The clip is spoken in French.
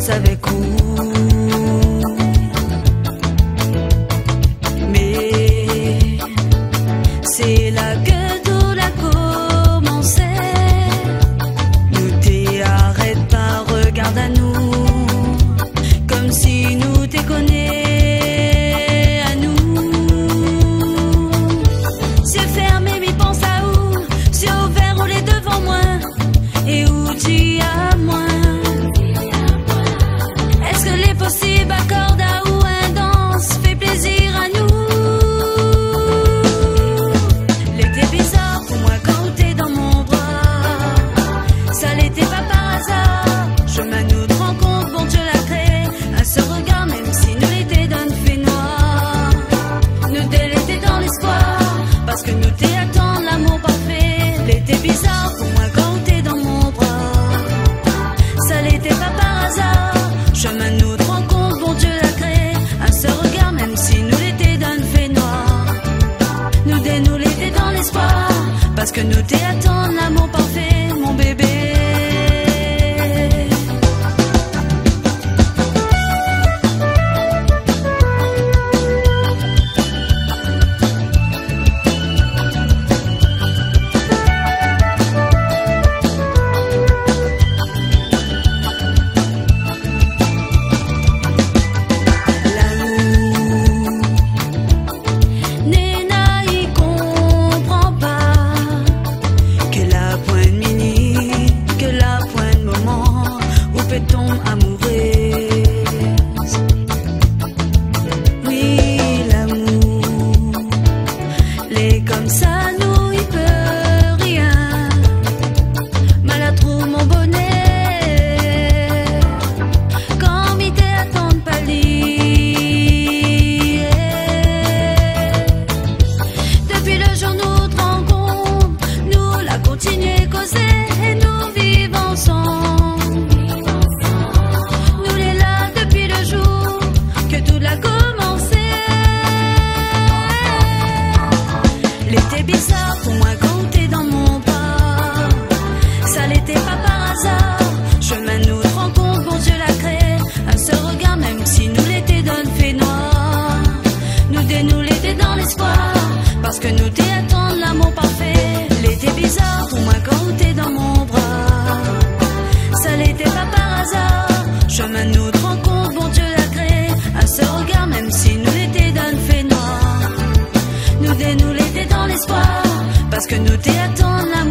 danse avec vous. Mais c'est là que tout a commencé. Nous t'arrête pas, regarde à nous, comme si nous t'es connais à nous. C'est fermé, mais pense à où? C'est ouvert, on est devant moi. Et où tu as moins? Est-ce que les possibles accordent à où un danse fait plaisir à nous? L'été bizarre pour moi quand t'es dans mon bras. Ça l'était pas par hasard. Chemin nous de rencontre, bon Dieu l'a créé. Un seul regard, même si nous l'été donne fait noir. Nous dès l'été dans l'espoir, parce que nous t'y attendons l'amour parfait. L'été bizarre pour moi quand t'es dans mon bras. Ça l'était pas par hasard. Chemin nous de rencontre, bon Dieu l'a créé. Un seul regard, même si nous l'été donne fait noir. Nous dès nous l'été dans l'espoir, parce que nous t'y attendons l'amour parfait, mon bébé. Comme ça, nous, il peut rien. Maladroit, mon bonnet. Quand m'y t'attend pas lié. Depuis le jour nous te rencontre, nous la continuer causer et nous vivons ensemble. Nous les là depuis le jour que tout l'a commencé. L'été bizarre pour moi quand t'es dans mon bras. Ça l'était pas par hasard. Chemin nous de rencontre, bon Dieu l'a créé. Un seul regard, même si nous l'été donne fait noir. Nous dès nous l'été dans l'espoir, parce que nous t'y attendons l'amour parfait. L'été bizarre pour moi quand t'es dans mon bras. Ça l'était pas par hasard. Chemin nous de rencontre, bon Dieu l'a créé. Un seul regard, même si nous l'été donne fait noir. Nous dès nous l'été dans l'espoir, parce que nous t'y attendons l'amour.